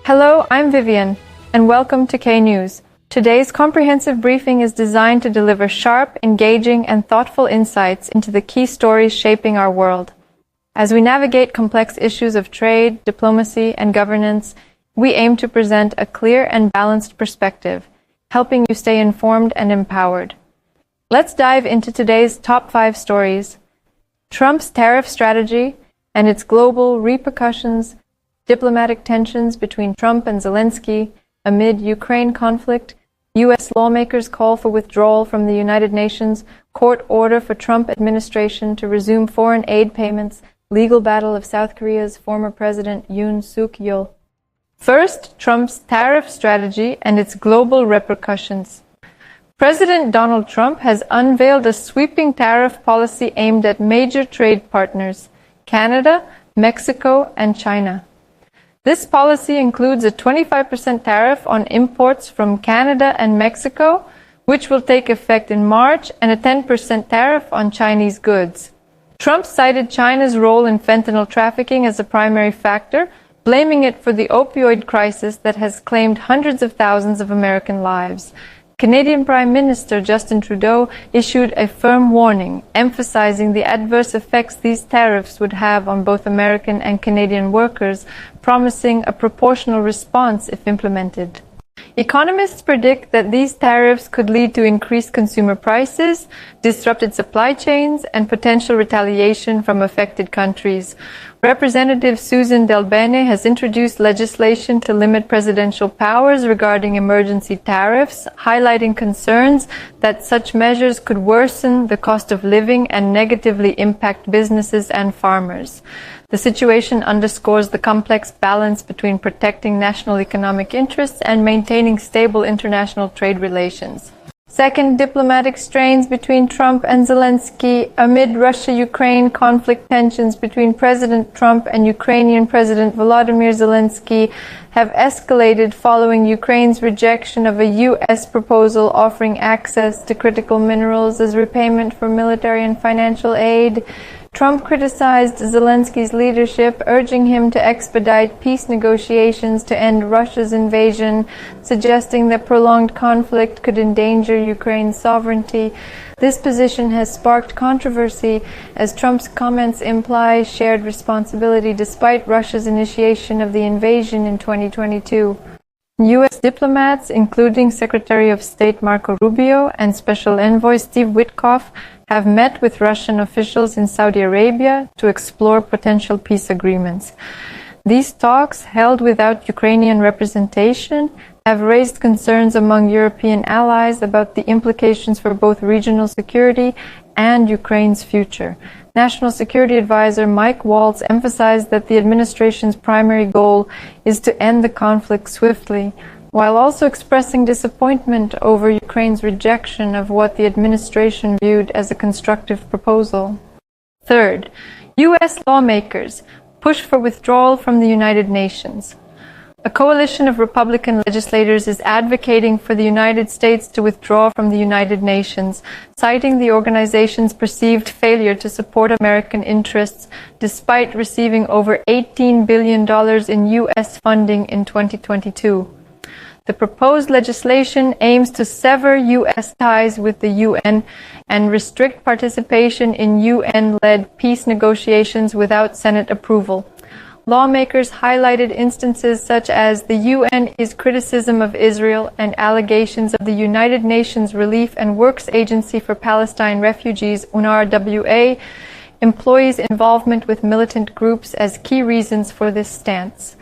Hello, I'm Vivian, and welcome to K-News. Today's comprehensive briefing is designed to deliver sharp, engaging, and thoughtful insights into the key stories shaping our world. As we navigate complex issues of trade, diplomacy, and governance, we aim to present a clear and balanced perspective, helping you stay informed and empowered. Let's dive into today's top 5 stories. Trump's tariff strategy and its global repercussions, diplomatic tensions between Trump and Zelensky amid Ukraine conflict, U.S. lawmakers call for withdrawal from the United Nations, court order for Trump administration to resume foreign aid payments, legal battle of South Korea's former president Yoon Yeol. First, Trump's tariff strategy and its global repercussions. President Donald Trump has unveiled a sweeping tariff policy aimed at major trade partners, Canada, Mexico, and China. This policy includes a 25% tariff on imports from Canada and Mexico, which will take effect in March, and a 10% tariff on Chinese goods. Trump cited China's role in fentanyl trafficking as a primary factor, blaming it for the opioid crisis that has claimed hundreds of thousands of American lives. Canadian Prime Minister Justin Trudeau issued a firm warning, emphasizing the adverse effects these tariffs would have on both American and Canadian workers, promising a proportional response if implemented. Economists predict that these tariffs could lead to increased consumer prices, disrupted supply chains, and potential retaliation from affected countries. Representative Susan DelBene has introduced legislation to limit presidential powers regarding emergency tariffs, highlighting concerns that such measures could worsen the cost of living and negatively impact businesses and farmers. The situation underscores the complex balance between protecting national economic interests and maintaining stable international trade relations. Second, diplomatic strains between Trump and Zelensky. Amid Russia-Ukraine conflict, tensions between President Trump and Ukrainian President Volodymyr Zelensky have escalated following Ukraine's rejection of a U.S. proposal offering access to critical minerals as repayment for military and financial aid. Trump criticized Zelensky's leadership, urging him to expedite peace negotiations to end Russia's invasion, suggesting that prolonged conflict could endanger Ukraine's sovereignty. This position has sparked controversy, as Trump's comments imply shared responsibility despite Russia's initiation of the invasion in 2022. U.S. diplomats, including Secretary of State Marco Rubio and Special Envoy Steve Witkoff, have met with Russian officials in Saudi Arabia to explore potential peace agreements. These talks, held without Ukrainian representation, have raised concerns among European allies about the implications for both regional security and Ukraine's future. National Security Advisor Mike Waltz emphasized that the administration's primary goal is to end the conflict swiftly, while also expressing disappointment over Ukraine's rejection of what the administration viewed as a constructive proposal. Third, U.S. lawmakers push for withdrawal from the United Nations. A coalition of Republican legislators is advocating for the United States to withdraw from the United Nations, citing the organization's perceived failure to support American interests despite receiving over $18 billion in U.S. funding in 2022. The proposed legislation aims to sever U.S. ties with the UN and restrict participation in UN-led peace negotiations without Senate approval. Lawmakers highlighted instances such as the UN's criticism of Israel and allegations of the United Nations Relief and Works Agency for Palestine Refugees, UNRWA, employees' involvement with militant groups as key reasons for this stance.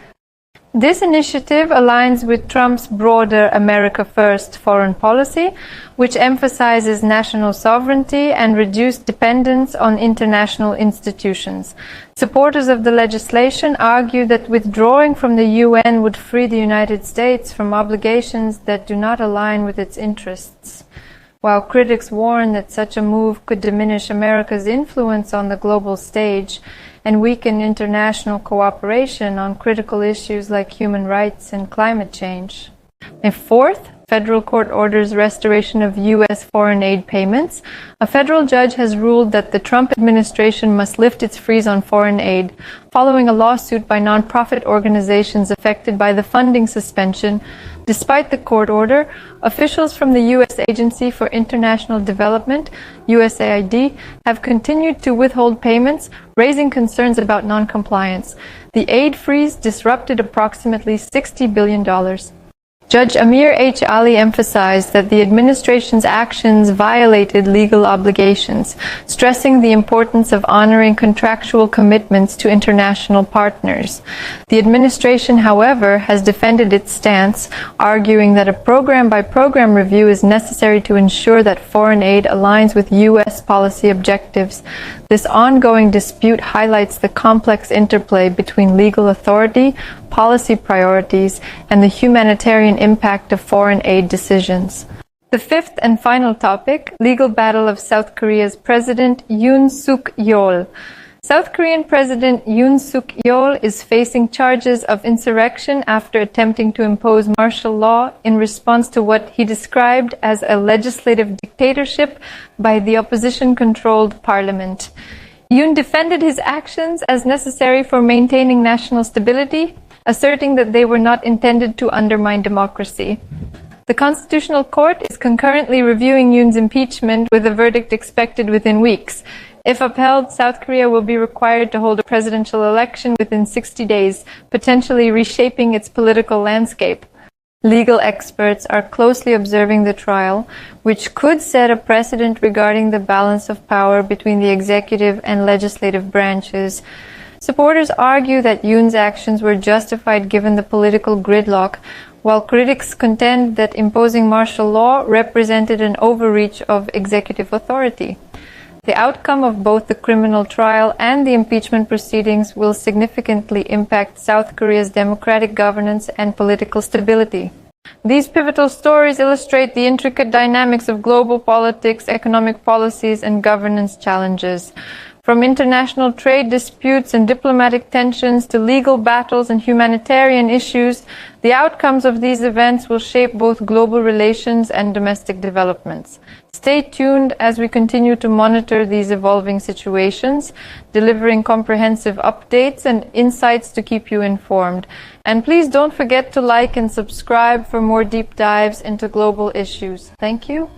This initiative aligns with Trump's broader America First foreign policy, which emphasizes national sovereignty and reduced dependence on international institutions. Supporters of the legislation argue that withdrawing from the UN would free the United States from obligations that do not align with its interests, while critics warn that such a move could diminish America's influence on the global stage and weaken international cooperation on critical issues like human rights and climate change. And fourth, federal court orders restoration of U.S. foreign aid payments, a federal judge has ruled that the Trump administration must lift its freeze on foreign aid, following a lawsuit by nonprofit organizations affected by the funding suspension. Despite the court order, officials from the U.S. Agency for International Development, USAID, have continued to withhold payments, raising concerns about non-compliance. The aid freeze disrupted approximately $60 billion. Judge Amir H. Ali emphasized that the administration's actions violated legal obligations, stressing the importance of honoring contractual commitments to international partners. The administration, however, has defended its stance, arguing that a program-by-program review is necessary to ensure that foreign aid aligns with U.S. policy objectives. This ongoing dispute highlights the complex interplay between legal authority, policy priorities, and the humanitarian impact of foreign aid decisions. The fifth and final topic, legal battle of South Korea's President Yoon Suk Yeol. South Korean President Yoon Suk Yeol is facing charges of insurrection after attempting to impose martial law in response to what he described as a legislative dictatorship by the opposition-controlled parliament. Yoon defended his actions as necessary for maintaining national stability, asserting that they were not intended to undermine democracy. The Constitutional Court is concurrently reviewing Yoon's impeachment, with a verdict expected within weeks. If upheld, South Korea will be required to hold a presidential election within 60 days, potentially reshaping its political landscape. Legal experts are closely observing the trial, which could set a precedent regarding the balance of power between the executive and legislative branches. Supporters argue that Yoon's actions were justified given the political gridlock, while critics contend that imposing martial law represented an overreach of executive authority. The outcome of both the criminal trial and the impeachment proceedings will significantly impact South Korea's democratic governance and political stability. These pivotal stories illustrate the intricate dynamics of global politics, economic policies, and governance challenges. From international trade disputes and diplomatic tensions to legal battles and humanitarian issues, the outcomes of these events will shape both global relations and domestic developments. Stay tuned as we continue to monitor these evolving situations, delivering comprehensive updates and insights to keep you informed. And please don't forget to like and subscribe for more deep dives into global issues. Thank you.